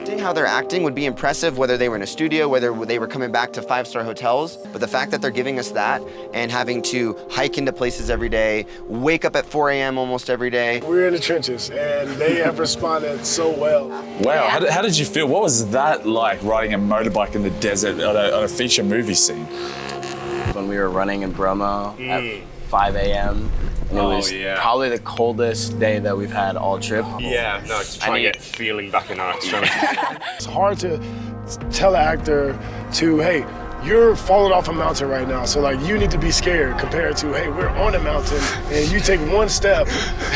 acting, how they're acting would be impressive, whether they were in a studio, whether they were coming back to 5-star hotels. But the fact that they're giving us that and having to hike into places every day, wake up at 4 a.m. almost every day. We're in the trenches, and they have responded so well. Wow, how did you feel? What was that like, riding a motorbike in the desert on a feature movie scene? When we were running in Bromo at 5 a.m. and it was probably the coldest day that we've had all trip. Yeah, no, to try and get feeling back in our extremities. It's hard to tell an actor to, hey, you're falling off a mountain right now, so like you need to be scared compared to, hey, we're on a mountain and you take one step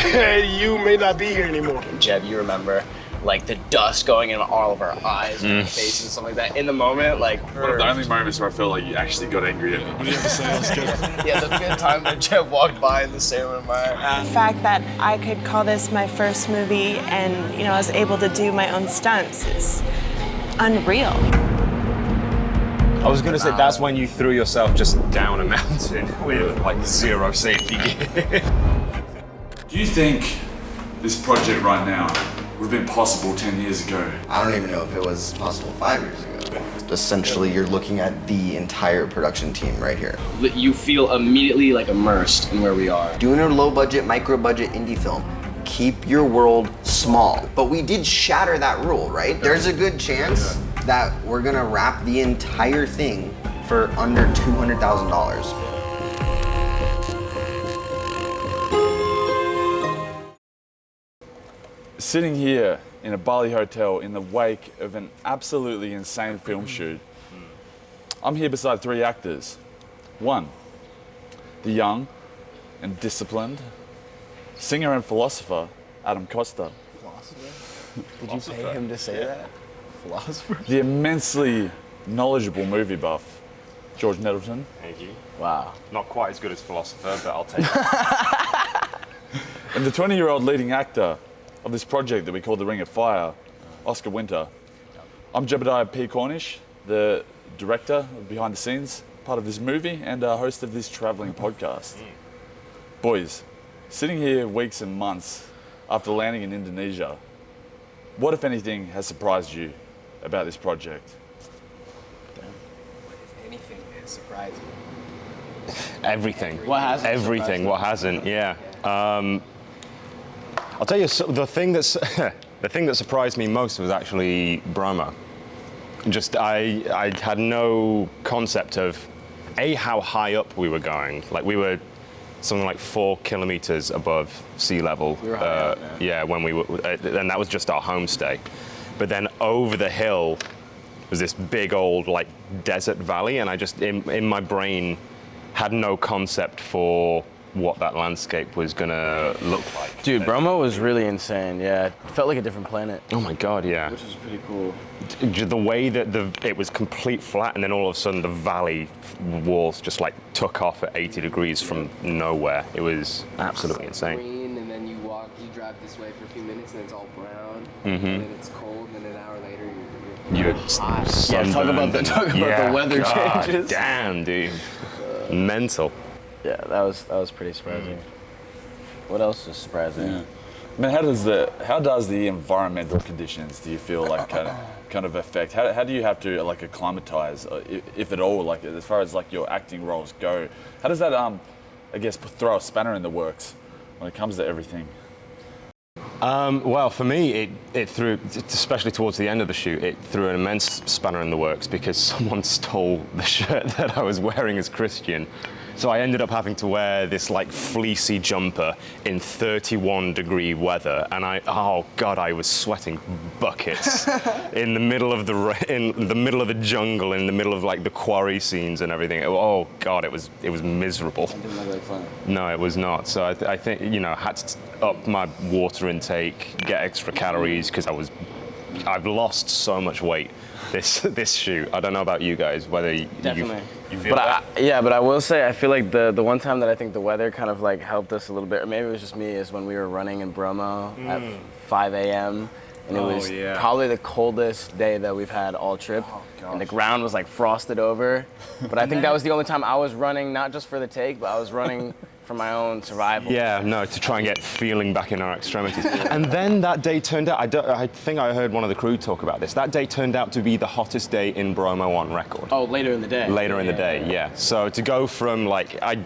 and you may not be here anymore. Jeb, you remember like the dust going in all of our eyes and our faces and stuff like that. In the moment, like One of the only moments where I felt like you actually got angry at me. What do you have to say? Let's get it. yeah, the fifth time that Jeb walked by in the Sailor Mire. The fact that I could call this my first movie and, I was able to do my own stunts is unreal. I was gonna say that's when you threw yourself just down a mountain with like zero safety gear. Do you think this project right now would have been possible 10 years ago? I don't even know if it was possible 5 years ago. Essentially, you're looking at the entire production team right here. You feel immediately like immersed in where we are. Doing a low-budget, micro-budget indie film, keep your world small. But we did shatter that rule, right? There's a good chance that we're gonna wrap the entire thing for under $200,000. Sitting here in a Bali hotel in the wake of an absolutely insane film shoot, I'm here beside 3 actors. 1, the young and disciplined singer and philosopher, Adam Costa. Philosopher? Did you pay him to say that? Philosopher? The immensely knowledgeable movie buff, George Nettleton. Thank you. Wow. Not quite as good as philosopher, but I'll take it. And the 20-year-old leading actor of this project that we call The Ring of Fire, Oscar Winter. I'm Jebediah P. Cornish, the director of behind the scenes, part of this movie, and host of this traveling podcast. Boys, sitting here weeks and months after landing in Indonesia, what, if anything, has surprised you about this project? What, if anything, has surprised you? Everything. What hasn't? Everything. What hasn't? Yeah. I'll tell you the thing that surprised me most was actually Bromo. Just I had no concept of how high up we were going. Like we were something like 4 kilometers above sea level. We were high up, yeah, when we were, and that was just our homestay. But then over the hill was this big old like desert valley, and I just in my brain had no concept for what that landscape was gonna look like. Dude, Bromo was really insane, yeah. It felt like a different planet. Oh my God, yeah. Which is pretty cool. The way that it was complete flat, and then all of a sudden the valley walls just like took off at 80 degrees from nowhere. It was absolutely insane. Green, and then you drive this way for a few minutes, and it's all brown, Mhm. and then it's cold, and then an hour later You're hot. sunburned. Yeah, talk about the weather God changes. Damn, dude. Mental. Yeah, that was pretty surprising. What else is surprising? Yeah. I mean, how does the environmental conditions, do you feel like kind of affect? How do you have to like acclimatize, if at all, like as far as like your acting roles go? How does that I guess throw a spanner in the works when it comes to everything? Well, for me, it threw, especially towards the end of the shoot, it threw an immense spanner in the works because someone stole the shirt that I was wearing as Christian. So I ended up having to wear this like fleecy jumper in 31-degree weather, and oh God, I was sweating buckets in the middle of the jungle, in the middle of like the quarry scenes and everything. Oh God, it was miserable. It didn't look like fun. No, it was not. So I think I had to up my water intake, get extra calories because I've lost so much weight this shoot. I don't know about you guys, whether you feel that. But I will say I feel like the one time that I think the weather kind of like helped us a little bit, or maybe it was just me, is when we were running in Bromo at 5 a.m. and it was probably the coldest day that we've had all trip, and the ground was like frosted over. But I think that was the only time I was running, not just for the take, but I was running for my own survival. Yeah, no, to try and get feeling back in our extremities. And then that day turned out, I think I heard one of the crew talk about this, that day turned out to be the hottest day in Bromo on record. Oh, later in the day. Later in the day, yeah. So to go from like, I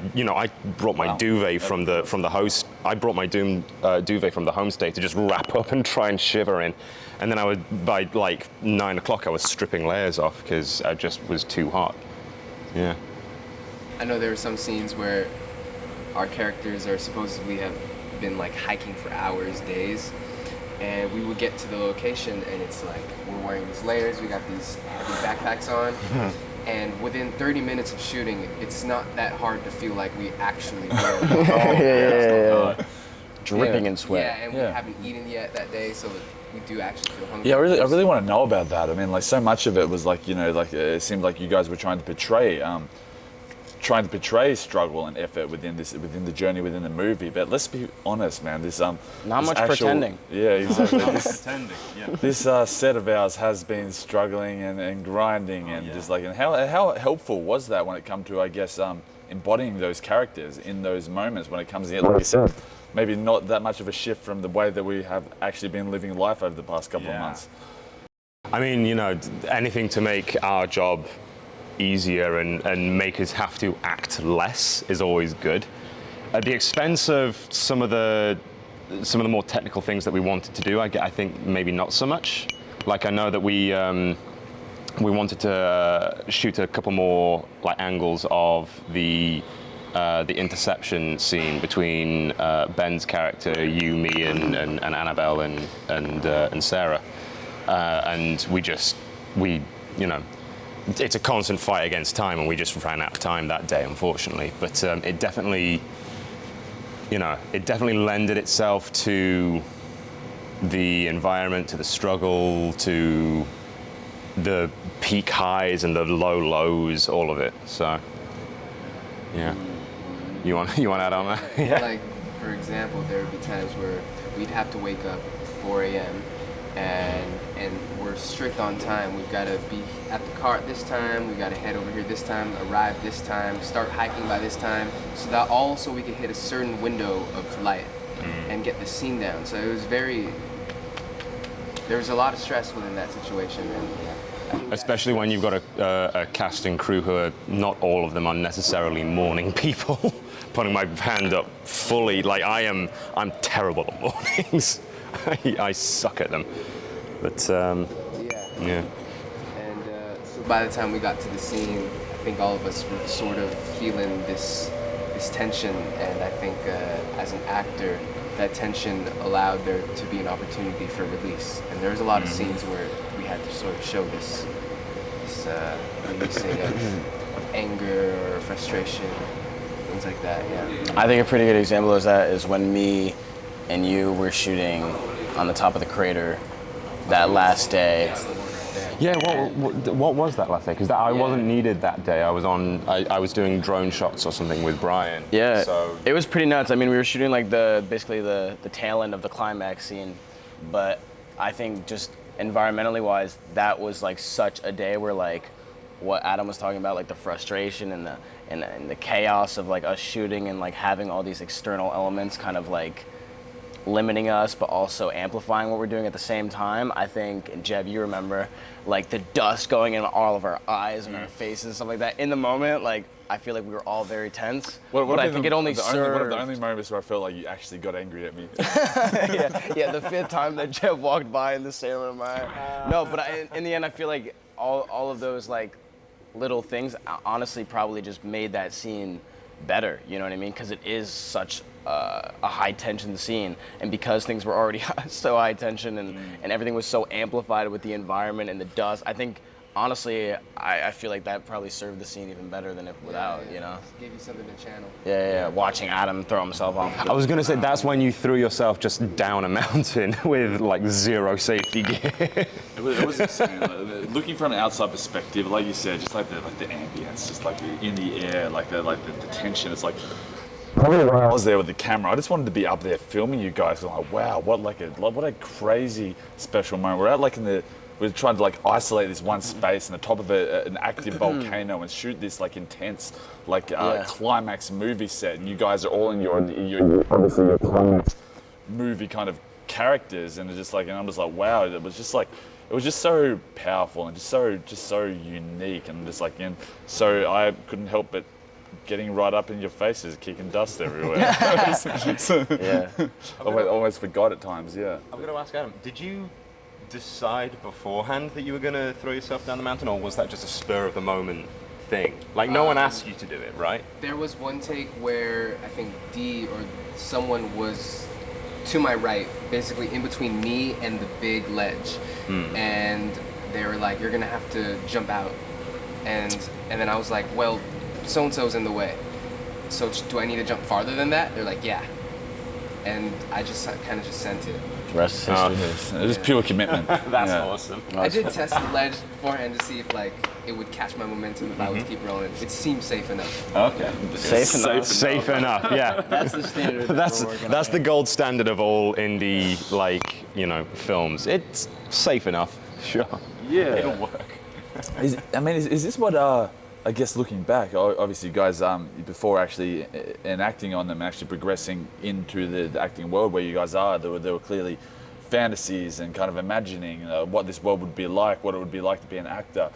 brought my duvet from the host, I brought my duvet from the homestay to just wrap up and try and shiver in. And then by like 9 o'clock, I was stripping layers off because I just was too hot. Yeah. I know there were some scenes where our characters are supposedly have been like hiking for hours, days, and we would get to the location and it's like we're wearing these layers, we got these heavy backpacks on, and within 30 minutes of shooting, it's not that hard to feel like we actually were. Dripping in sweat. Yeah, and we haven't eaten yet that day, so we do actually feel hungry. Yeah, I really want to know about that. I mean, like so much of it was like, like it seemed like you guys were trying to portray struggle and effort within the journey within the movie. But let's be honest, man. Not much pretending. Yeah, exactly. Pretending, yeah. This set of ours has been struggling and grinding and just like, and how helpful was that when it come to, I guess, embodying those characters in those moments when it comes in, like you said, maybe not that much of a shift from the way that we have actually been living life over the past couple of months. I mean, anything to make our job easier and make us have to act less is always good. At the expense of some of the more technical things that we wanted to do, I think maybe not so much. Like I know that we wanted to shoot a couple more like angles of the interception scene between Ben's character, you, me, and Annabelle and Sarah, and we it's a constant fight against time, and we just ran out of time that day, unfortunately. But it definitely lended itself to the environment, to the struggle, to the peak highs and the low lows, all of it. So, yeah. You want to add on that? Yeah. Like, for example, there would be times where we'd have to wake up at 4 a.m. and we're strict on time. We've got to be at the car at this time, we've got to head over here this time, arrive this time, start hiking by this time, so that also we could hit a certain window of light and get the scene down. So it was there was a lot of stress within that situation. And, especially when you've got a cast and crew who are not all of them unnecessarily morning people. Putting my hand up fully, like I'm terrible at mornings. I suck at them. But yeah. And so by the time we got to the scene, I think all of us were sort of feeling this tension, and I think as an actor, that tension allowed there to be an opportunity for release. And there was a lot of scenes where we had to sort of show this releasing of anger or frustration, things like that. Yeah. I think a pretty good example of that is when me and you were shooting on the top of the crater that last day. Yeah, what was that last day? Because I wasn't needed that day. I was doing drone shots or something with Brian. Yeah, so it was pretty nuts. I mean, we were shooting like basically the tail end of the climax scene, but I think just environmentally wise, that was like such a day where like what Adam was talking about, like the frustration and the chaos of like us shooting and like having all these external elements kind of like limiting us but also amplifying what we're doing at the same time. I think, and Jeb, you remember like the dust going in all of our eyes and our faces and stuff like that. In the moment, like I feel like we were all very tense. But I think it only served. One of the only moments where I felt like you actually got angry at me. yeah, the fifth time that Jeb walked by in the Sailor Mine. No, but in the end, I feel like all of those like little things honestly probably just made that scene better. You know what I mean? Because it is such a high tension scene, and because things were already so high tension and everything was so amplified with the environment and the dust, I think honestly I feel like that probably served the scene even better than if without, you know. Gave you something to channel. Yeah. Watching Adam throw himself off. I was gonna say that's when you threw yourself just down a mountain with like zero safety gear. It was insane. Like, looking from an outside perspective, like you said, just like the ambience, just like in the air, like the tension. It's like probably when I was there with the camera, I just wanted to be up there filming you guys. I'm like, wow, what a crazy special moment. We're out like in the we're trying to like isolate this one space on the top of an active volcano and shoot this like intense, like climax movie set. And you guys are all in your obviously your climax movie kind of characters, and it's just like, and I'm just like, wow, it was just so powerful and just so unique, and just like, and so I couldn't help but getting right up in your faces, kicking dust everywhere. So, Yeah. almost forgot at times. Yeah. I'm going to ask Adam, did you decide beforehand that you were going to throw yourself down the mountain, or was that just a spur of the moment thing? Like, no one asked you to do it, right? There was one take where I think Dee or someone was to my right, basically in between me and the big ledge, and they were like, "You're gonna have to jump out," and then I was like, "Well, so and so's in the way, so do I need to jump farther than that?" They're like, "Yeah," and I just kind of just sent it. Rest is history. It was pure commitment. That's awesome. I did test the ledge beforehand to see if like it would catch my momentum if I would keep rolling. It seemed safe enough. Okay. Safe enough. Yeah. That's the standard. That's the gold standard of all indie, like, you know, films. It's safe enough. Sure. Yeah. It'll work. Is this what I guess looking back, obviously you guys before actually enacting on them, actually progressing into the acting world where you guys are, there were clearly fantasies and kind of imagining what this world would be like, what it would be like to be an actor.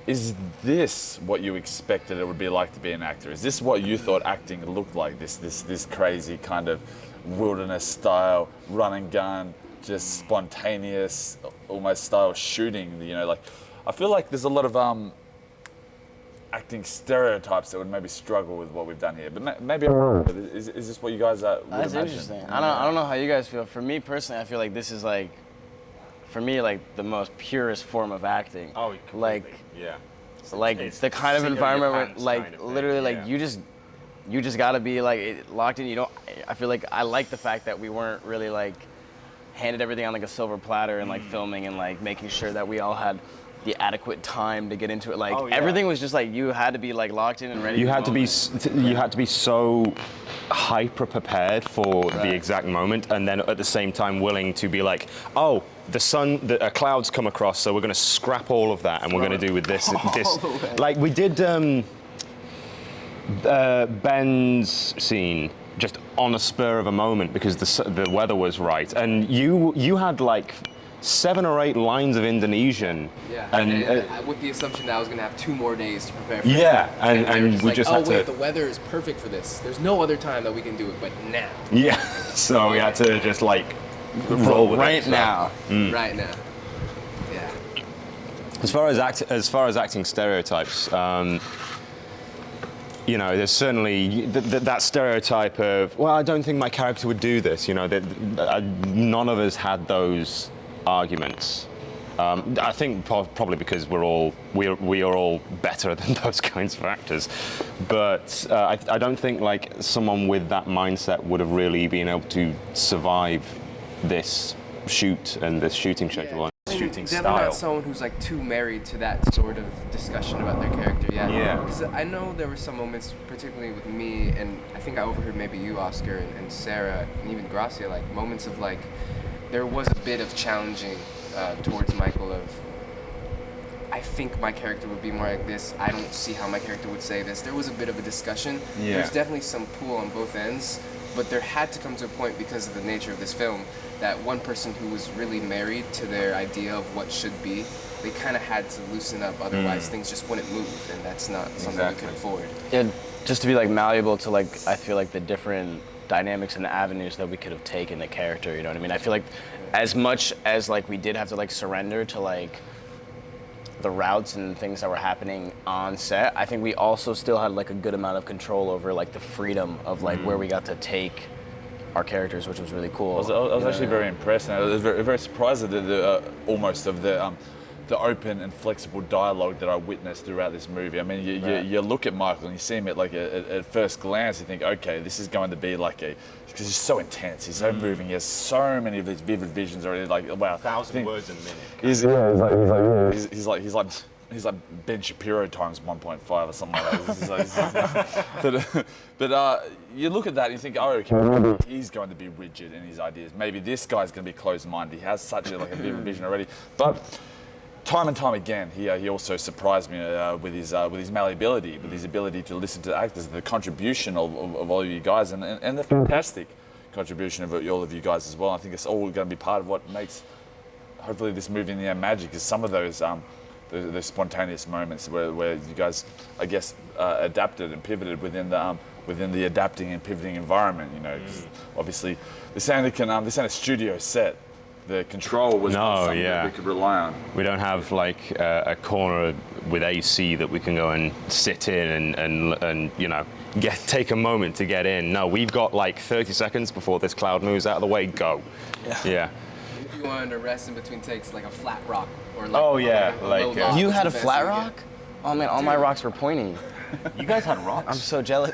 Is this what you expected it would be like to be an actor? Is this what you thought acting looked like? This crazy kind of wilderness style, run and gun, just spontaneous, almost style shooting. You know, like I feel like there's a lot of acting stereotypes that would maybe struggle with what we've done here. But maybe I'm wrong. Is this what you guys would That's imagine? interesting. I don't know how you guys feel. For me personally, I feel like this is like, for me, like the most purest form of acting. Oh, completely. Like, yeah. like It's the kind of seat of your environment where, pants like, kind of thing, literally, yeah. like you just gotta be like locked in. You don't. I feel like I like the fact that we weren't really like handed everything on like a silver platter and like filming and like making sure that we all had the adequate time to get into it. Like everything was just like you had to be like locked in and ready. You had to be so hyper prepared for the exact moment, and then at the same time willing to be like, oh, the clouds come across, so we're going to scrap all of that, and we're going to do with this. Like we did Ben's scene just on a spur of a moment because the weather was right, and you had like 7 or 8 lines of Indonesian. Yeah, and with the assumption that I was gonna have 2 more days to prepare for yeah, it. and we like, just oh had wait, to. the weather is perfect for this. There's no other time that we can do it, but now. Yeah, so we had to just like roll with right it. now. Right now. Yeah. As far as acting stereotypes, you know, there's certainly that stereotype of, well, I don't think my character would do this. You know, that none of us had those arguments. I think probably because we are all better than those kinds of actors, but I don't think like someone with that mindset would have really been able to survive this shoot and this shooting schedule and shooting Definitely style. not someone who's like too married to that sort of discussion about their character. Yeah. Because I know there were some moments, particularly with me, and I think I overheard maybe you, Oscar, and Sarah, and even Gracia, like moments of like, there was a bit of challenging towards Michael of, I think my character would be more like this. I don't see how my character would say this. There was a bit of a discussion. Yeah. There's definitely some pull on both ends, but there had to come to a point because of the nature of this film that one person who was really married to their idea of what should be, they kind of had to loosen up. Otherwise, things just wouldn't move, and that's not something we could afford. Yeah, just to be like malleable to like, I feel like the different dynamics and the avenues that we could have taken the character, you know what I mean? I feel like as much as like we did have to like surrender to like the routes and things that were happening on set, I think we also still had like a good amount of control over like the freedom of like where we got to take our characters, which was really cool. I was actually very impressed, and I was very surprised at almost of the open and flexible dialogue that I witnessed throughout this movie. I mean, you look at Michael and you see him at first glance, you think, okay, this is going to be like because he's so intense, he's so moving, he has so many of these vivid visions already. Like, wow, 1,000 words a minute. He's he's like Ben Shapiro times 1.5 or something like that. But you look at that and you think, oh, okay, he's going to be rigid in his ideas. Maybe this guy's going to be closed-minded. He has such a vivid vision already. But time and time again, he also surprised me with his malleability, with his ability to listen to actors, the contribution of all of you guys, and the fantastic contribution of all of you guys as well. I think it's all going to be part of what makes, hopefully, this movie in the end magic, is some of those the spontaneous moments where you guys, I guess, adapted and pivoted within the adapting and pivoting environment. You know, 'cause obviously, this ain't a studio set. The control was not something that we could rely on. We don't have like a corner with AC that we can go and sit in and you know, take a moment to get in. No, we've got like 30 seconds before this cloud moves out of the way. Go. Yeah. If you wanted to rest in between takes, like a flat rock or like you had a flat rock? Oh man, all my rocks were pointy. You guys had rocks? I'm so jealous.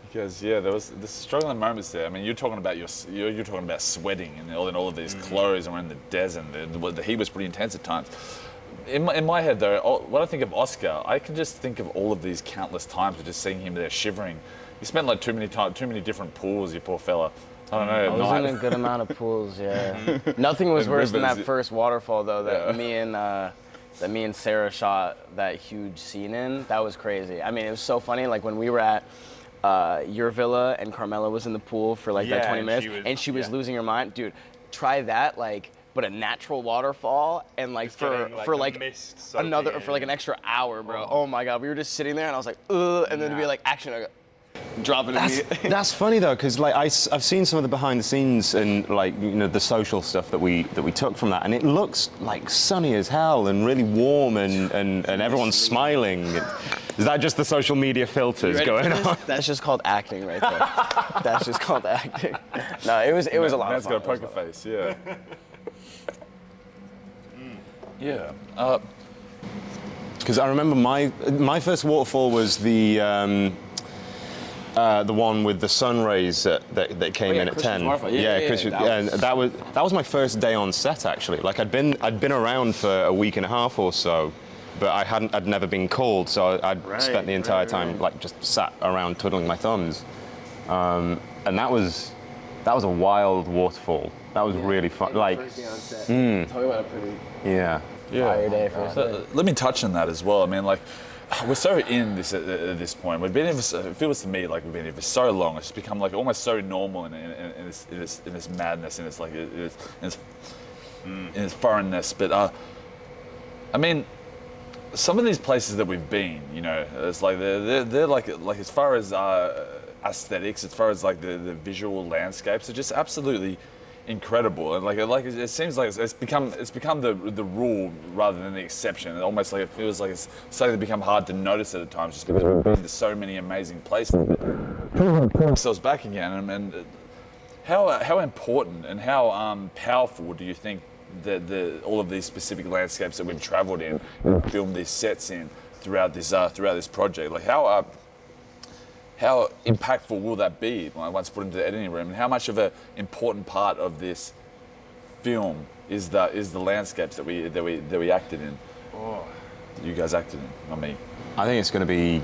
Because there was the struggling moments there. I mean, you're talking about sweating and all of these clothes and we're in the desert. The heat was pretty intense at times. In my head though, when I think of Oscar, I can just think of all of these countless times of just seeing him there shivering. You spent like too many different pools, you poor fella. I don't know. I was in a good amount of pools, yeah. Nothing was worse than that first waterfall though that me and Sara shot that huge scene in. That was crazy. I mean, it was so funny. Like when we were at your villa and Carmela was in the pool for like that 20 minutes and she was losing her mind. Dude, try that, like, but a natural waterfall and like for an extra hour, bro. Oh my God, we were just sitting there and I was like, ugh, and then to be like, action, I go, drop it immediately. That's funny though, because like I've seen some of the behind the scenes and like, you know, the social stuff that we took from that, and it looks like sunny as hell and really warm and everyone's smiling. Is that just the social media filters going on? That's just called acting right there. That's just called acting. No, it was a lot of fun. Man's got a poker face, yeah. Yeah. Because I remember my first waterfall was the one with the sun rays that came in at 10. And that was my first day on set actually. Like I'd been around for a week and a half or so, but I'd never been called, so I'd spent the entire time like just sat around twiddling my thumbs. And that was a wild waterfall. That was really fun. Like, first day on set. Talk about a pretty fire day for us. Let me touch on that as well. I mean, like, we're so in this at this point. We've been in this, it feels to me like we've been in for so long. It's become like almost so normal in this madness, in its foreignness. But I mean, some of these places that we've been, you know, it's like they're like as far as aesthetics, as far as like the visual landscapes, are just absolutely incredible. And like it seems like it's become the rule rather than the exception. It almost like it feels like it's starting to become hard to notice at times, just because we've been to so many amazing places. Ourselves back again, and how important and how powerful do you think that all of these specific landscapes that we've travelled in, and filmed these sets in throughout this project, like how impactful will that be once put into the editing room, and how much of an important part of this film is the landscapes that we acted in? That you guys acted in, not me. I think it's going to be,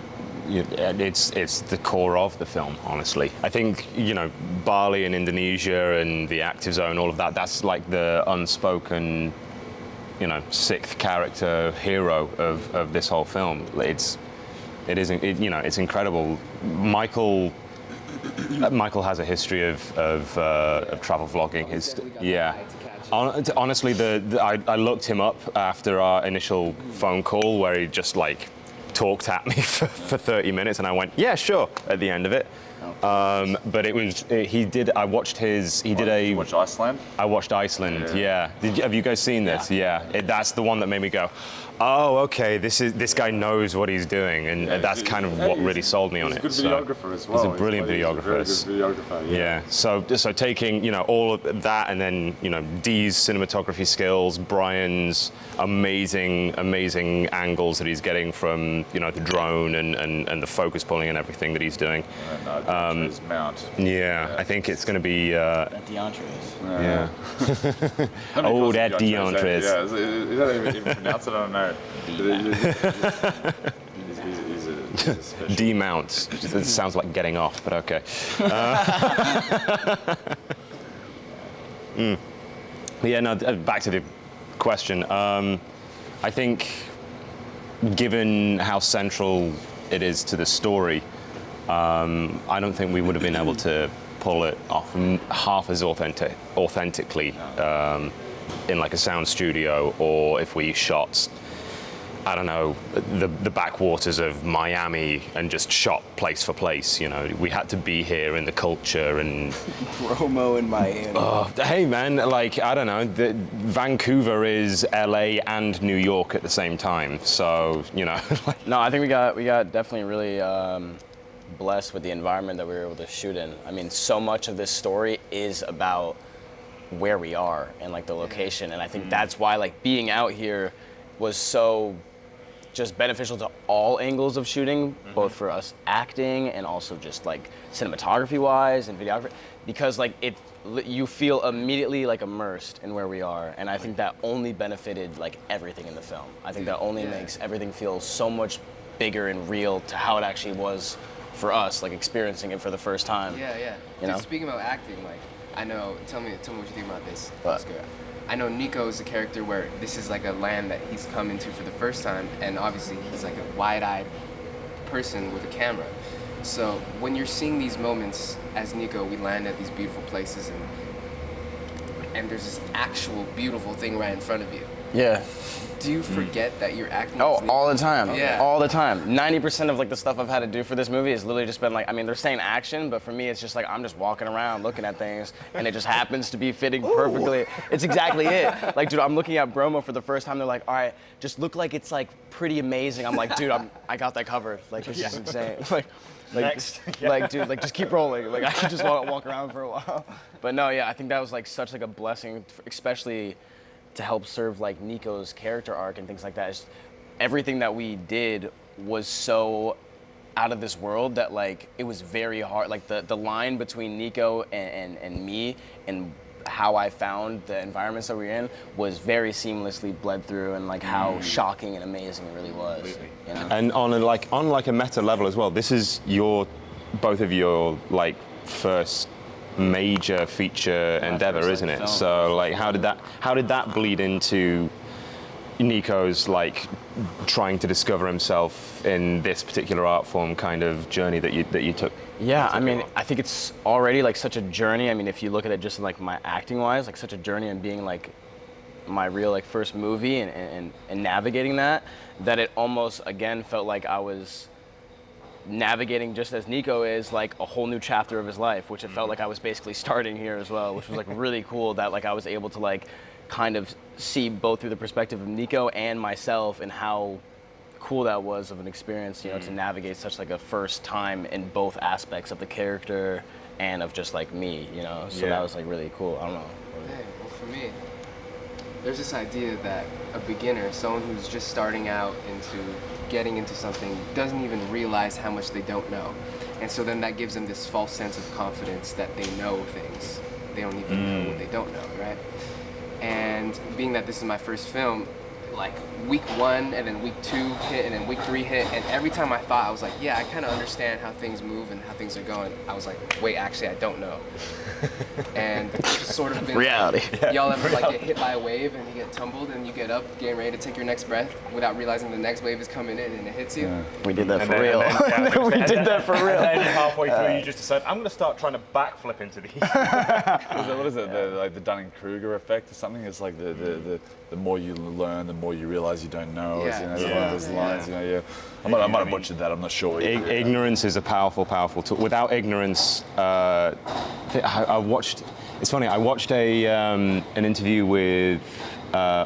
it's the core of the film, honestly. I think, you know, Bali and Indonesia and the active zone, all of that, that's like the unspoken, you know, sixth character hero of this whole film. It's incredible. Michael has a history of travel vlogging. Honestly, I looked him up after our initial phone call where he just like talked at me for 30 minutes, and I went, yeah, sure, at the end of it. But I watched You watched Iceland? I watched Iceland, yeah. Have you guys seen this? Yeah. That's the one that made me go, oh, okay, this guy knows what he's doing, and that's kind of what really sold me on it. He's a good videographer as well. He's a brilliant videographer. He's a very good videographer, yeah. So taking, you know, all of that, and then, you know, Dee's cinematography skills, Brian's amazing angles that he's getting from, you know, the drone and the focus pulling and everything that he's doing. Sotes Mount. Yeah, I think it's going to be. At the entrees. Yeah. Nobody Oh, calls it that DeAndres. DeAndres. Yeah, is that even pronounced? I don't know. He's a special. Dee Mount. It sounds like getting off, but okay. Yeah, no, back to the question. I think, given how central it is to the story, I don't think we would have been able to pull it off half as authentically in like a sound studio, or if we shot, I don't know, the backwaters of Miami and just shot place for place. You know, we had to be here in the culture and. Bromo in Miami. Hey man, like I don't know, Vancouver is LA and New York at the same time, so you know. No, I think we got definitely really blessed with the environment that we were able to shoot in. I mean, so much of this story is about where we are and like the location, and I think that's why like being out here was so just beneficial to all angles of shooting, both for us acting and also just like cinematography wise and videography, because like you feel immediately like immersed in where we are, and I think that only benefited like everything in the film. I think that only makes everything feel so much bigger and real to how it actually was for us, like experiencing it for the first time. Yeah. You know? Dude, speaking about acting, like I know. Tell me what you think about this, What? Oscar. I know Nico is a character where this is like a land that he's come into for the first time, and obviously he's like a wide-eyed person with a camera. So when you're seeing these moments as Nico, we land at these beautiful places, and there's this actual beautiful thing right in front of you. Yeah. Do you forget that you're acting? Oh, as Nico? all the time. Yeah. All the time. 90% of like the stuff I've had to do for this movie has literally just been like, I mean, they're saying action, but for me, it's just like I'm just walking around looking at things, and it just happens to be fitting perfectly. It's exactly it. Like, dude, I'm looking at Bromo for the first time. They're like, all right, just look like it's like pretty amazing. I'm like, dude, I got that covered. Like, this is insane. Like, Next. like, dude, like just keep rolling. Like, I could just walk around for a while. But no, yeah, I think that was like such like a blessing, especially to help serve like Nico's character arc and things like that. It's, everything that we did was so out of this world that like it was very hard. Like the line between Nico and me and how I found the environments that we were in was very seamlessly bled through, and like how shocking and amazing it really was. You know? And on a meta level as well, this is both of your like first major feature endeavor, first, isn't like, it? film. So like how did that bleed into Nico's like trying to discover himself in this particular art form kind of journey that you took? Yeah, I mean, I think it's already like such a journey. I mean, if you look at it just like my acting wise, like such a journey, and being like my real like first movie and navigating that it almost again felt like I was navigating, just as Nico is, like a whole new chapter of his life, which it felt like I was basically starting here as well, which was like really cool that like I was able to like kind of see both through the perspective of Nico and myself, and how cool that was of an experience, you know, to navigate such like a first time in both aspects of the character and of just like me, you know. So that was like really cool. I don't know. Hey, well, for me, there's this idea that a beginner, someone who's just starting out into getting into something, doesn't even realize how much they don't know. And so then that gives them this false sense of confidence that they know things. They don't even know what they don't know, right? And being that this is my first film, like week 1 and then week 2 hit and then week 3 hit, and every time I thought, I was like, yeah, I kind of understand how things move and how things are going, I was like, wait, actually I don't know. And it's just sort of been Reality. like, y'all ever like get hit by a wave and you get tumbled and you get up getting ready to take your next breath without realizing the next wave is coming in and it hits you? We did that And for then- real. and then- We did that for And real. then halfway through, you just decide, I'm going to start trying to backflip into these. What is it? Like the Dunning-Kruger effect or something? It's like the more you learn, the more you realize you don't know. Yeah. You know, one of those lines. You know, yeah. I might have butchered that. I'm not sure. Ignorance is a powerful tool. Without ignorance, I watched. It's funny. I watched an interview with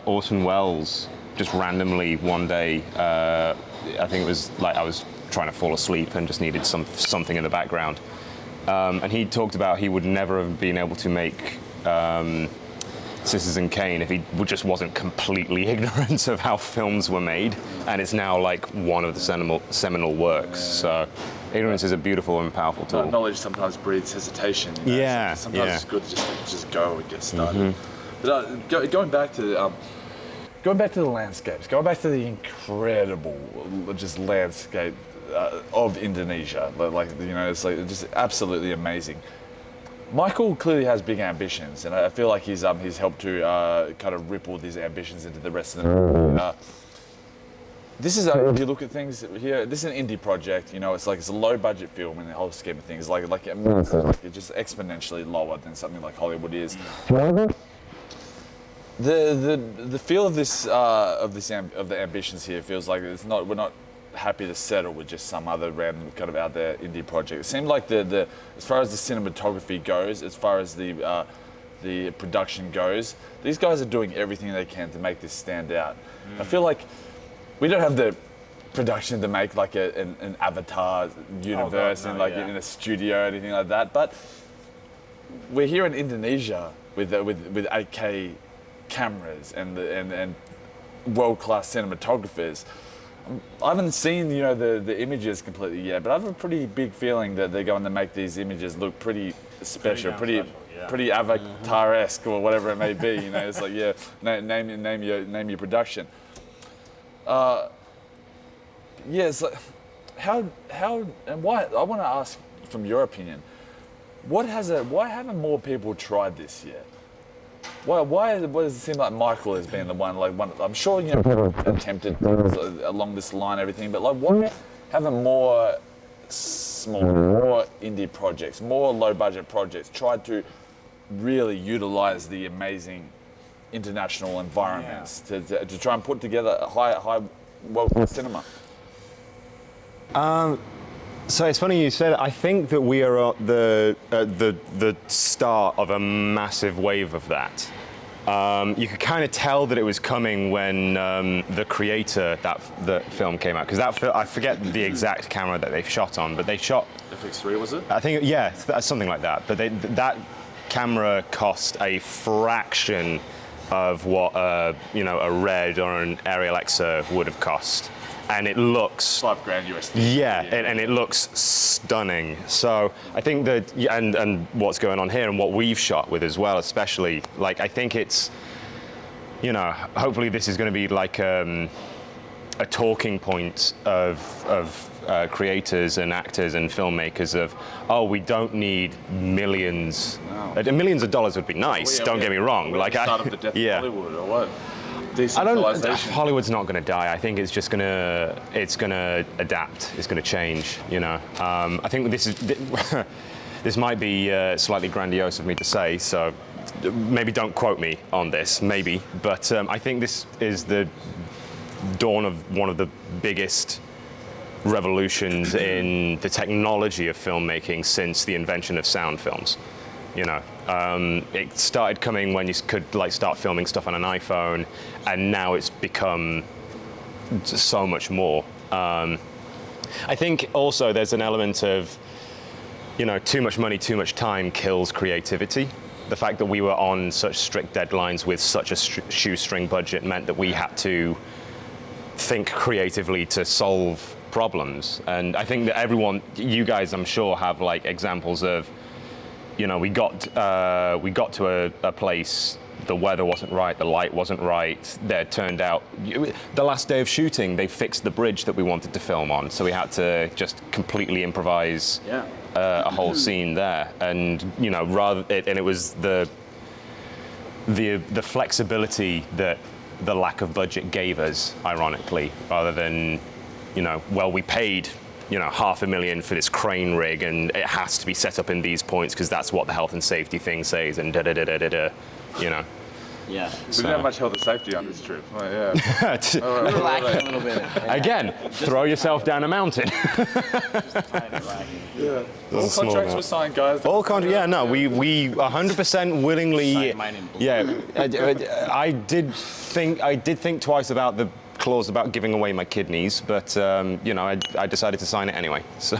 Orson Welles just randomly one day. I think it was like I was trying to fall asleep and just needed something in the background. And he talked about he would never have been able to make Citizen Kane if he just wasn't completely ignorant of how films were made, and it's now like one of the seminal works. So Ignorance is a beautiful and powerful tool. Knowledge sometimes breeds hesitation. You know? Yeah, Sometimes yeah. it's good to just go and get started. But going back to the landscapes, going back to the incredible just landscape of Indonesia, like you know, it's like just absolutely amazing. Michael clearly has big ambitions, and I feel like he's helped to kind of ripple these ambitions into the rest of the movie. This is if you look at things here, this is an indie project. You know, it's a low budget film in the whole scheme of things. Like it's just exponentially lower than something like Hollywood is. The feel of the ambitions here feels like we're not happy to settle with just some other random kind of out there indie project. It seemed like the as far as the cinematography goes, as far as the production goes, these guys are doing everything they can to make this stand out. I feel like we don't have the production to make like an Avatar universe in a studio or anything like that, but we're here in Indonesia with 8K cameras and world-class cinematographers. I haven't seen the images completely yet, but I have a pretty big feeling that they're going to make these images look pretty special, pretty Avatar-esque or whatever it may be. You know, it's like name your production. It's like how and why? I want to ask from your opinion. Why haven't more people tried this yet? Why does it seem like Michael has been the one? I'm sure attempted along this line, everything, but why haven't more indie projects, more low budget projects tried to really utilize the amazing international environments to try and put together a high world cinema? So it's funny you said it. I think that we are at the start of a massive wave of that. You could kind of tell that it was coming when the creator that film came out, because I forget the exact camera that they shot on, but they shot FX3, was it? I think something like that. But that camera cost a fraction of what a Red or an Ariel Exa would have cost. And it looks $5,000 USD. Yeah, and it looks stunning. So I think that, and what's going on here and what we've shot with as well, especially, I think it's, hopefully this is going to be like a talking point of creators and actors and filmmakers of, we don't need millions. No. Millions of dollars would be nice. Don't get me wrong. Start of the death of Hollywood or what? Hollywood's not going to die. I think it's just going to adapt. It's going to change. I think this might be slightly grandiose of me to say. So maybe don't quote me on this. Maybe, but I think this is the dawn of one of the biggest revolutions in the technology of filmmaking since the invention of sound films. It started coming when you could start filming stuff on an iPhone, and now it's become so much more. I think also there's an element of, too much money, too much time kills creativity. The fact that we were on such strict deadlines with such a shoestring budget meant that we had to think creatively to solve problems. And I think that you guys, I'm sure, have examples of, we got to a place, the weather wasn't right, the light wasn't right. There turned out, the last day of shooting, they fixed the bridge that we wanted to film on, so we had to just completely improvise a whole scene there. And it was the flexibility that the lack of budget gave us, ironically, rather than, we paid $500,000 for this crane rig, and it has to be set up in these points because that's what the health and safety thing says, and Yeah. We didn't have much health and safety on this trip. Relax a little bit. Again, throw yourself down a mountain. All contracts were signed, guys. All contracts. Yeah, no, we 100% willingly. Yeah, I did think twice about the clause about giving away my kidneys, but I decided to sign it anyway. So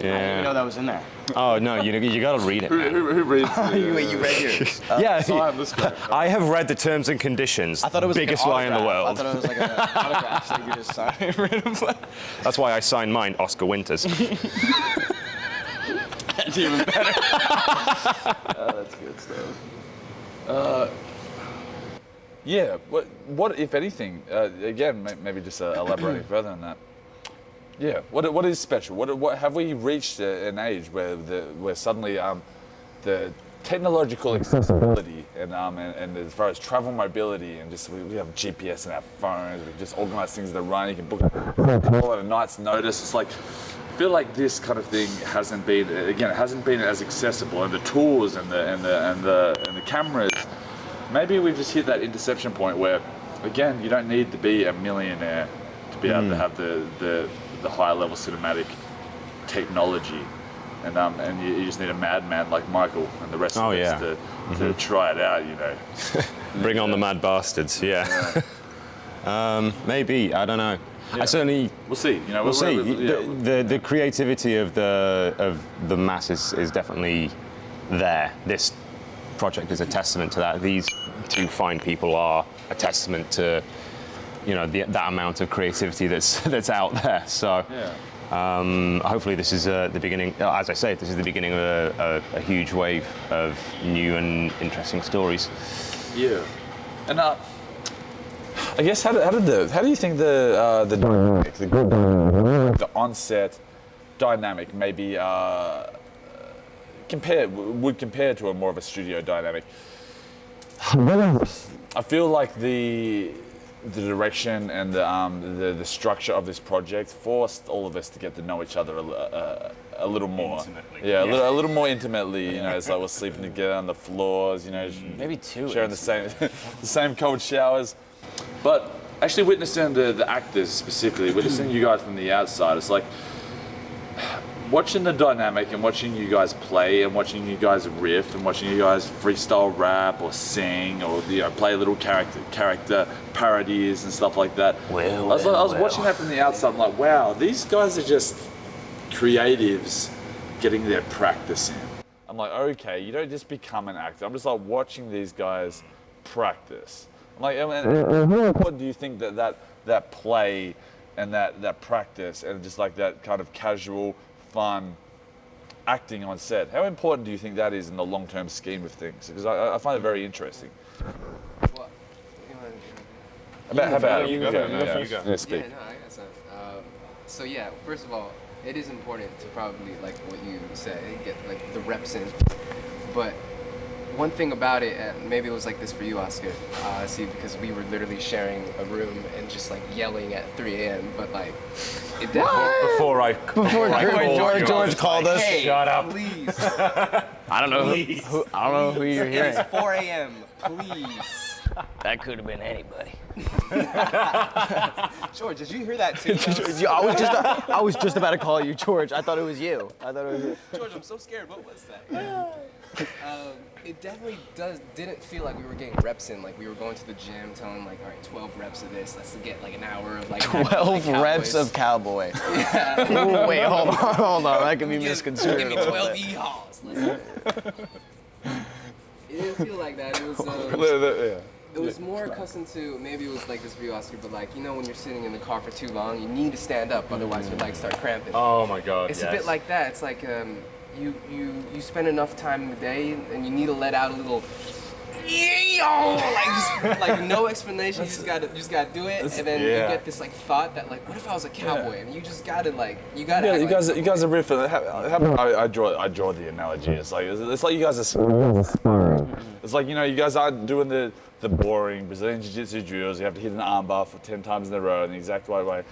didn't even know that was in there. Oh no, you got to read it. Man. Who reads You read yours. Yeah, sign this guy? I have read the terms and conditions. I thought it was biggest like lie in the world. I thought it was like an autograph, so you could just sign it. That's why I signed mine, Oscar Winters. That's even better. That's good stuff. Yeah. What if anything? Again, maybe just elaborating further on that. Yeah. What is special? What have we reached an age where suddenly the technological accessibility and as far as travel mobility and just we have GPS in our phones. We can just organise things that run. You can book a hotel at a night's notice. It's like. I feel like this kind of thing hasn't been as accessible, and the tools and the cameras. Maybe we've just hit that intersection point where, again, you don't need to be a millionaire to be able to have the higher level cinematic technology, and you just need a madman like Michael and the rest of us to try it out. You know, Bring on the mad bastards. Yeah. Maybe, I don't know. Yeah. I certainly. We'll see. You know, We'll see. The creativity of the masses is definitely there. This project is a testament to that. These two fine people are a testament to, you know, that amount of creativity that's out there. So. Yeah. Hopefully this is the beginning. As I say, this is the beginning of a huge wave of new and interesting stories. Yeah. And I guess how do you think the dynamic, the group dynamic, the on-set dynamic maybe would compare to a more of a studio dynamic? I feel like the direction and the structure of this project forced all of us to get to know each other a little more. Intimately. Yeah, a little more intimately. You know, it's like we're sleeping together on the floors. You know, Maybe two. sharing the same cold showers. But actually witnessing the actors specifically, witnessing you guys from the outside, it's like watching the dynamic and watching you guys play and watching you guys riff and watching you guys freestyle rap or sing or play little character parodies and stuff like that. I was watching that from the outside. I'm like, wow, these guys are just creatives getting their practice in. I'm like, okay, you don't just become an actor. I'm just like watching these guys practice. I'm like, and how important do you think that play and that practice and just like that kind of casual, fun acting on set, how important do you think that is in the long-term scheme of things? Because I find it very interesting. Well, How about you go. Yeah, speak. Yeah, no, I guess so. So yeah, first of all, it is important to probably, like what you said, get like the reps in. But one thing about it, and maybe it was like this for you, Oscar, see, because we were literally sharing a room and just like yelling at 3 a.m. But like, it definitely. Before George called us. Hey, Shut up. please. I don't know who you're hearing. It's 4 a.m. Please. That could have been anybody. George, did you hear that too? I was just about to call you George. I thought it was you. George, I'm so scared. What was that? It definitely didn't feel like we were getting reps in. Like we were going to the gym, telling like, all right, 12 reps of this. Let's get like an hour of like 12 reps of cowboy. Ooh, wait, hold on. That could be misconstrued. Give me 12 yeehaws. It didn't feel like that. It was. It was more accustomed to, maybe it was like this for you, Oscar, but like, you know, when you're sitting in the car for too long, you need to stand up, otherwise your legs start cramping. Oh my God, It's a bit like that. It's like you spend enough time in the day and you need to let out a little, like no explanation. You just gotta do it, and then you get this like thought that like, what if I was a cowboy? And you just gotta like, you gotta. Yeah, you guys are riffing. I draw the analogy. It's like you guys are sparring. It's like, you know, you guys aren't doing the boring Brazilian Jiu-Jitsu drills. You have to hit an armbar for 10 times in a row in the exact right way.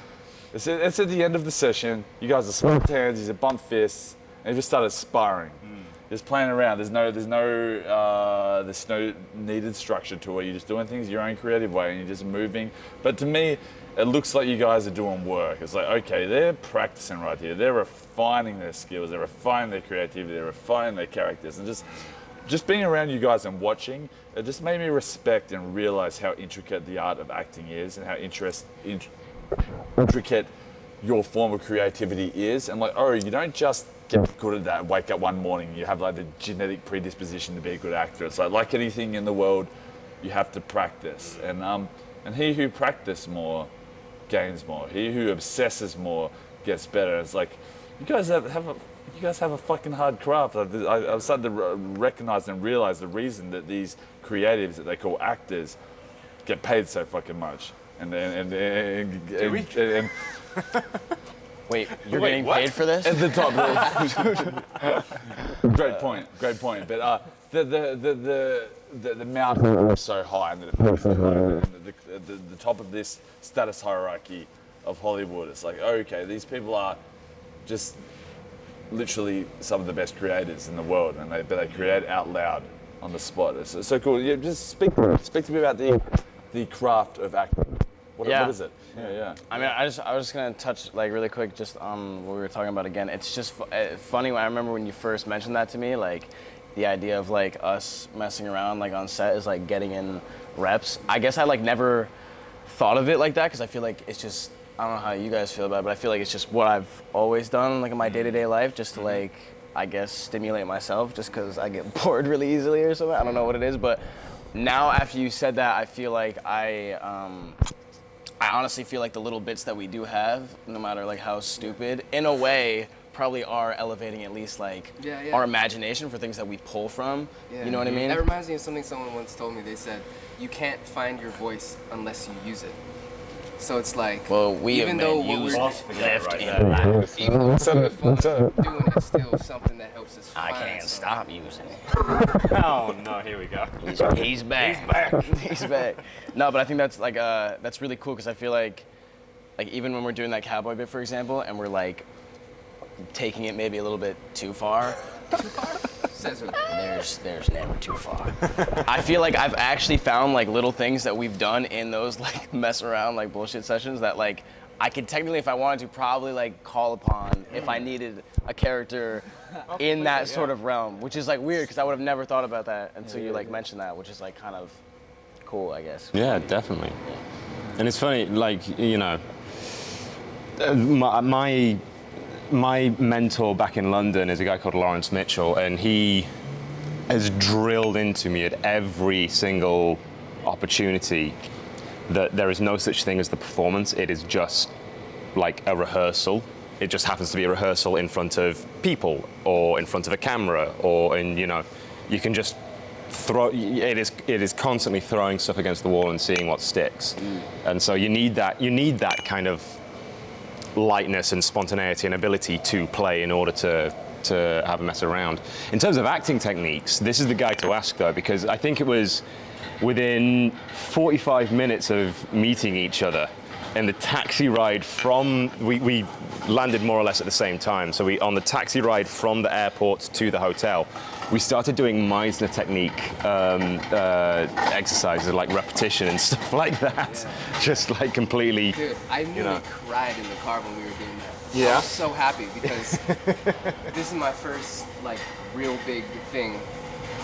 It's at the end of the session. You guys are swapped hands. You bump fists, and you just started sparring. Just playing around. There's no needed structure to it. You're just doing things your own creative way, and you're just moving. But to me, it looks like you guys are doing work. It's like, okay, they're practicing right here. They're refining their skills. They're refining their creativity. They're refining their characters, and just being around you guys and watching, it just made me respect and realize how intricate the art of acting is, and how intricate your form of creativity is. And like, you don't just get good at that. Wake up one morning, you have like the genetic predisposition to be a good actor. It's like anything in the world, you have to practice. And he who practices more gains more. He who obsesses more gets better. It's like you guys have a fucking hard craft. I'm starting to recognize and realize the reason that these creatives that they call actors get paid so fucking much. Wait, you're getting paid for this? At the top. Great point. But the mountain is so high, and the top of this status hierarchy of Hollywood. It's like, okay, these people are just literally some of the best creators in the world, and they create out loud on the spot. It's so cool. Yeah, just speak to me about the craft of acting. What is it? Yeah. I mean, I was just gonna touch like really quick just on what we were talking about again. It's just funny. I remember when you first mentioned that to me, like the idea of like us messing around like on set is like getting in reps. I guess I like never thought of it like that because I feel like it's just, I don't know how you guys feel about it, but I feel like it's just what I've always done like in my day-to-day life, just to like, I guess, stimulate myself just because I get bored really easily or something. I don't know what it is, but now after you said that, I feel like I honestly feel like the little bits that we do have, no matter like how stupid, in a way, probably are elevating at least like our imagination for things that we pull from. Yeah. You know what I mean? That reminds me of something someone once told me. They said, you can't find your voice unless you use it. So it's like, well, even though what we're doing is still something that helps us find. I can't stop using it. Oh no, here we go. He's back. He's back. No, but I think that's like that's really cool because I feel like even when we're doing that cowboy bit, for example, and we're like taking it maybe a little bit too far. There's never too far. I feel like I've actually found like little things that we've done in those like mess around like bullshit sessions that like I could technically, if I wanted to, probably like call upon if I needed a character in that sort of realm, which is like weird because I would have never thought about that until you like mentioned that, which is like kind of cool, I guess. Yeah, definitely. And it's funny, like, you know, my mentor back in London is a guy called Lawrence Mitchell, and he has drilled into me at every single opportunity that there is no such thing as the performance. It is just like a rehearsal. It just happens to be a rehearsal in front of people or in front of a camera or you know, you can just throw, it is constantly throwing stuff against the wall and seeing what sticks. And so you need that kind of lightness and spontaneity and ability to play in order to have a mess around. In terms of acting techniques, this is the guy to ask though, because I think it was within 45 minutes of meeting each other and the taxi ride from, we landed more or less at the same time, so on the taxi ride from the airport to the hotel, we started doing Meisner technique exercises like repetition and stuff like that. Yeah. Just like completely. Dude, I nearly cried in the car when we were doing that. Yeah. I was so happy because this is my first like real big thing,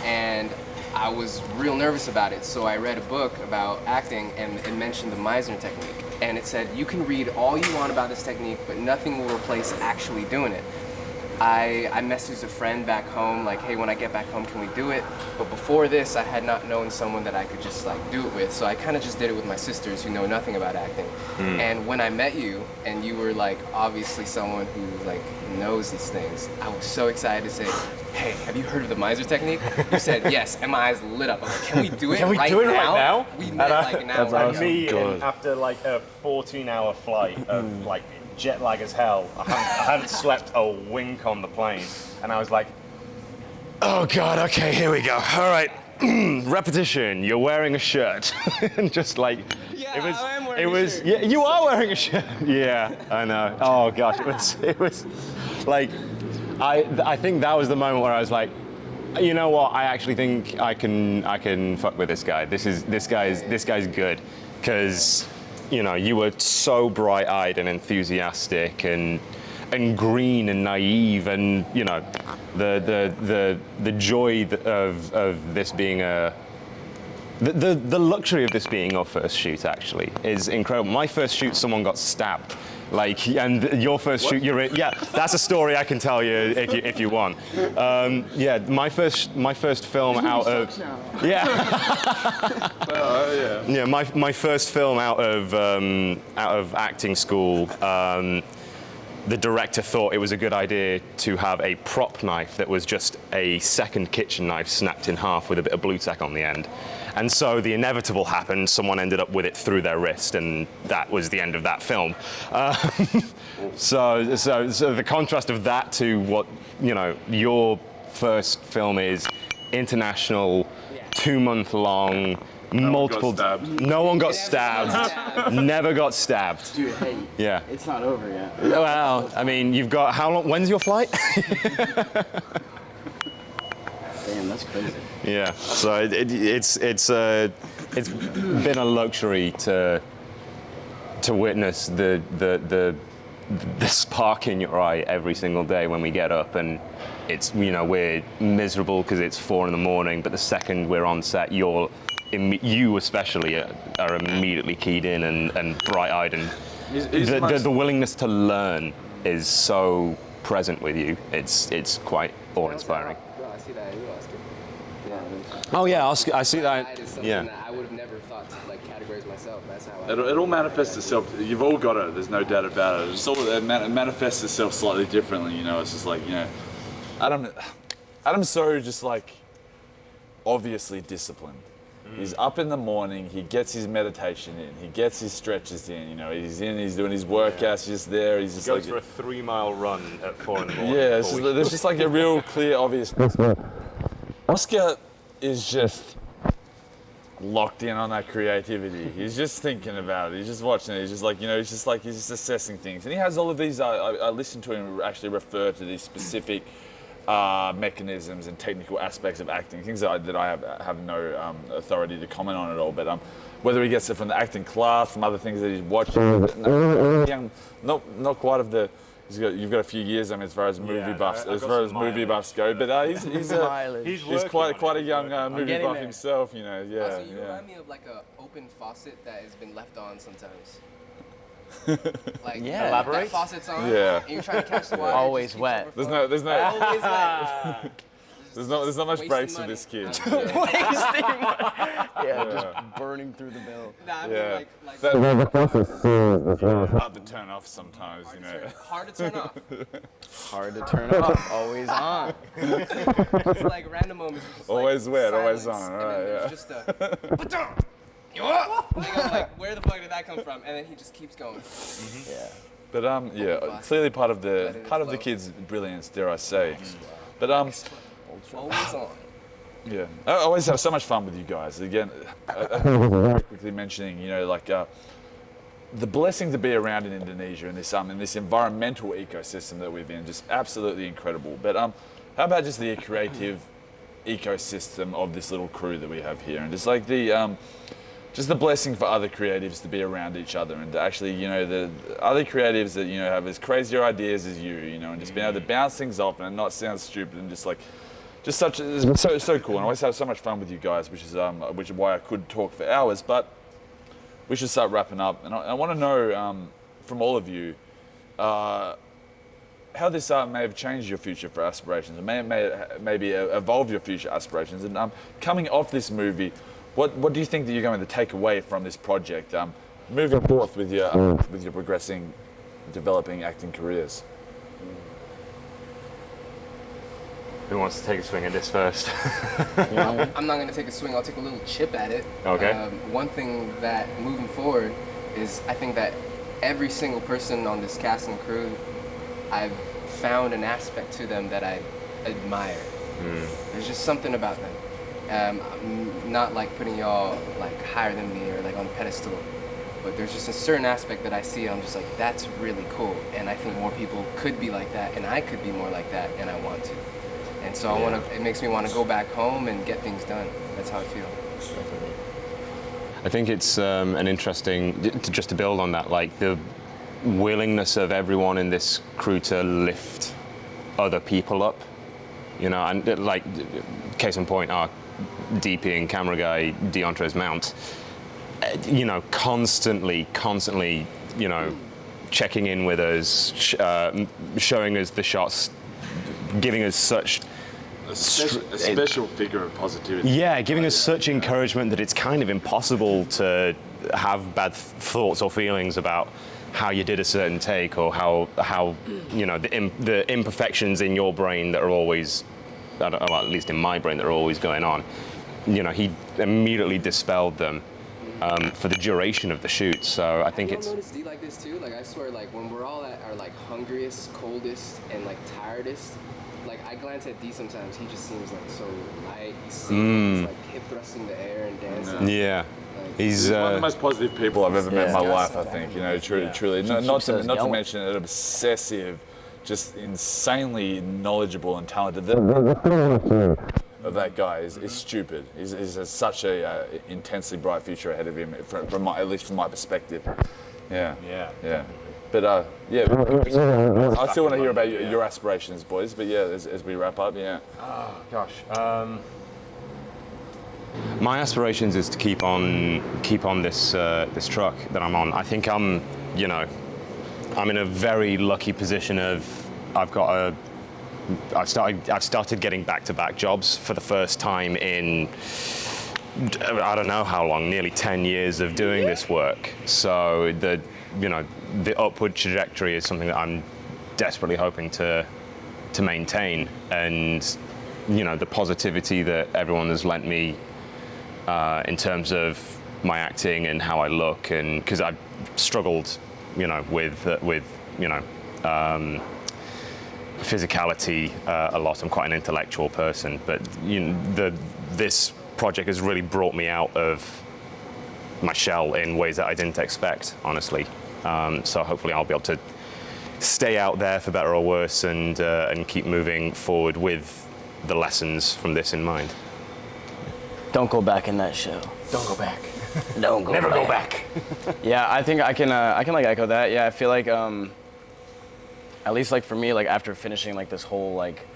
and I was real nervous about it. So I read a book about acting and it mentioned the Meisner technique, and it said you can read all you want about this technique, but nothing will replace actually doing it. I messaged a friend back home, like, hey, when I get back home, can we do it? But before this, I had not known someone that I could just like do it with, so I kind of just did it with my sisters who know nothing about acting. And when I met you, and you were like obviously someone who like knows these things, I was so excited to say, hey, have you heard of the Meisner technique? You said yes, and my eyes lit up. I was like, can we do it right now? We met like an hour ago. Me, after like a 14-hour flight of like jet lag as hell, I hadn't slept a wink on the plane, and I was like, oh God, okay, here we go. All right, repetition. You're wearing a shirt, and just like it was. Yeah, you are wearing a shirt. Yeah, I know. Oh gosh, it was like I think that was the moment where I was like, you know what? I actually think I can fuck with this guy. This guy's good, because you know, you were so bright-eyed and enthusiastic and green and naive, and you know, the joy of this being the luxury of this being our first shoot actually is incredible. My first shoot, someone got stabbed Like, and your first shoot, you're in, yeah, that's a story I can tell you if you want. Yeah, my first film out of, yeah, my first film out of acting school. The director thought it was a good idea to have a prop knife that was just a second kitchen knife snapped in half with a bit of blue tack on the end. And so the inevitable happened, someone ended up with it through their wrist, and that was the end of that film. So the contrast of that to what, you know, your first film is, international, 2-month-long, multiple. No one got stabbed. Never got stabbed. Dude, hey, yeah. It's not over yet. Well, I mean, you've got how long? When's your flight? Damn, that's crazy. Yeah. So it's been a luxury to witness the spark in your eye every single day when we get up, and it's, you know, we're miserable because it's 4 a.m, but the second we're on set, you especially are immediately keyed in and bright-eyed, and the willingness to learn is so present with you. It's quite awe-inspiring. Bro, I see that in you, Oscar. Yeah. Oh yeah, I see that. Yeah. That I would have never thought to like categorize myself. That's how It all manifests itself. You've all got it. There's no doubt about it. It's all, it manifests itself slightly differently. You know, it's just like, you know, Adam's so just like obviously disciplined. He's up in the morning, he gets his meditation in, he gets his stretches in, you know, he's doing his workouts, he's just there, he's just Goes for a 3-mile run at 4 a.m. Yeah, there's just like a real clear, obvious. Oscar is just locked in on that creativity. He's just thinking about it, he's just watching it, he's just like, you know, he's just assessing things. And he has all of these, I listen to him actually refer to these specific mechanisms and technical aspects of acting, things that I have no authority to comment on at all. But whether he gets it from the acting class, from other things that he's watching, not quite of the. You've got a few years, I mean, as far as movie buffs, go. But he's quite a young movie buff himself, you know. Yeah. Also, you remind me of like a open faucet that has been left on sometimes. Like, Elaborate? That faucet's on, Yeah. and you're trying to catch the water. Always wet. There's Always wet. there's not much Wasting breaks for money. this kid. Just burning through the bill. Nah, I mean, Yeah. like Hard to turn off sometimes, you know. hard to turn off. Hard to turn off, always on. It's like random moments. Just Always like wet, always silence, on, and right, then there's yeah. just a, "Ba-dum! You up?" Like, I'm like, where the fuck did that come from? And then he just keeps going. Yeah. But clearly part of the kid's brilliance, dare I say. But Always on. yeah, I always have so much fun with you guys. Again, very quickly mentioning, you know, like the blessing to be around in Indonesia and this environmental ecosystem that we've in, just absolutely incredible. But how about just the creative ecosystem of this little crew that we have here, and just like just the blessing for other creatives to be around each other, and to actually, you know, the other creatives that, you know, have as crazier ideas as you know, and just being able to bounce things off and not sound stupid, and just so cool. And I always have so much fun with you guys, which is why I could talk for hours. But we should start wrapping up, and I want to know from all of you how this may have changed your future for aspirations, and maybe evolve your future aspirations. And coming off this movie, what do you think that you're going to take away from this project, moving forth with your progressing, developing acting careers? Who wants to take a swing at this first? I'm not going to take a swing. I'll take a little chip at it. Okay. One thing that moving forward is, I think that every single person on this cast and crew, I've found an aspect to them that I admire. There's just something about them. I'm not like putting y'all like higher than me or like on a pedestal, but there's just a certain aspect that I see, and I'm just like, that's really cool. And I think more people could be like that, and I could be more like that, and I want to. And so I want to. It makes me want to go back home and get things done. That's how I feel. I think it's an interesting, just to build on that, like the willingness of everyone in this crew to lift other people up, you know, and like, case in point, our DP and camera guy, DeAndre's Mount, you know, constantly, you know, checking in with us, showing us the shots, giving us such a special figure of positivity. Yeah, giving us such encouragement that it's kind of impossible to have bad thoughts or feelings about how you did a certain take, or how you know, the imperfections in your brain that are always, I don't know, well, at least in my brain, that are always going on. You know, he immediately dispelled them for the duration of the shoot. So I think it's. Notice Dee like this too. Like I swear, like when we're all at our like hungriest, coldest, and like tiredest, like I glance at Dee sometimes. He just seems like so light. He's like hip thrusting the air and dancing. Yeah. He's one of the most positive people I've ever met in my life, I think. You know, truly. Not to mention an obsessive, just insanely knowledgeable and talented. Of that guy is stupid. He's has such a intensely bright future ahead of him, from my, at least from my perspective. Yeah. But yeah, I still want to hear about your aspirations, boys. But yeah, as we wrap up, yeah. Oh gosh. My aspirations is to keep on this this truck that I'm on. I think I'm in a very lucky position of I've started getting back-to-back jobs for the first time in I don't know how long, nearly 10 years of doing this work. So the upward trajectory is something that I'm desperately hoping to maintain, and the positivity that everyone has lent me in terms of my acting and how I look, and because I've struggled with physicality a lot. I'm quite an intellectual person, but this project has really brought me out of my shell in ways that I didn't expect, honestly. So hopefully I'll be able to stay out there for better or worse, and keep moving forward with the lessons from this in mind. Don't go back in that show. Don't go back. Don't go Never back. go back. Yeah, I think I can like echo that. Yeah, I feel like at least like for me, like after finishing like this whole like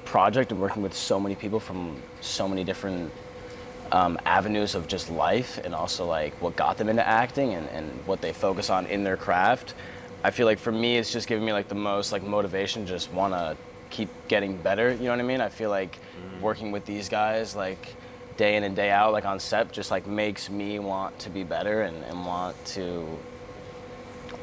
project and working with so many people from so many different avenues of just life, and also like what got them into acting and what they focus on in their craft, I feel like for me it's just giving me like the most like motivation, just want to keep getting better, you know what I mean? I feel like working with these guys like day in and day out, like on set, just like makes me want to be better and want to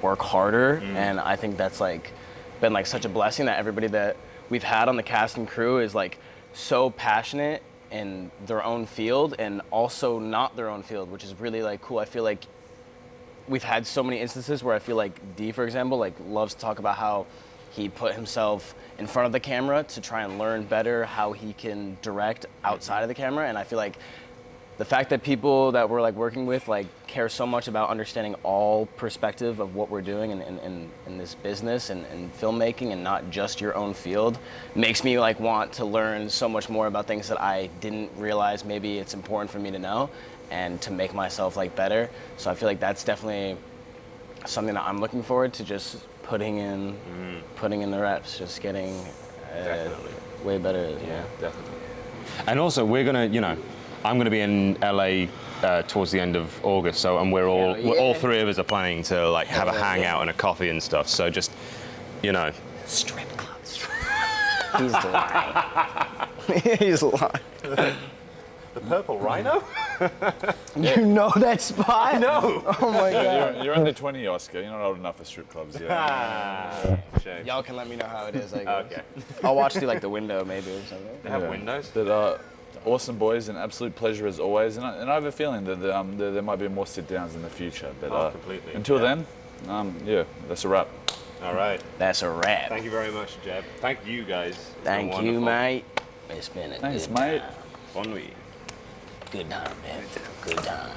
work harder. And I think that's like been like such a blessing that everybody that we've had on the cast and crew is like so passionate in their own field and also not their own field, which is really like cool. I feel like we've had so many instances where I feel like Dee, for example, like loves to talk about how he put himself in front of the camera to try and learn better how he can direct outside of the camera. And I feel like the fact that people that we're like working with like care so much about understanding all perspective of what we're doing in this business and filmmaking, and not just your own field, makes me like want to learn so much more about things that I didn't realize maybe it's important for me to know, and to make myself like better. So I feel like that's definitely something that I'm looking forward to, just putting in the reps, just getting way better. Yeah, definitely. And also we're gonna, I'm gonna be in LA towards the end of August, so we're all three of us are planning to like have a hangout and a coffee and stuff. So just strip clubs. He's lying. He's lying. The Purple Rhino? You know that spot? No. Oh my God. You're under 20, Oscar. You're not old enough for strip clubs yet. Shame. Y'all can let me know how it is, I guess. Okay. I'll watch through like the window maybe or something. They have windows? But awesome, boys, an absolute pleasure as always. And I have a feeling that there might be more sit-downs in the future. But completely. Until then, that's a wrap. All right. That's a wrap. Thank you very much, Jeb. Thank you, guys. Thank you, mate. It's been a Thanks, good mate. time. Fun week. Good time, man. Good time.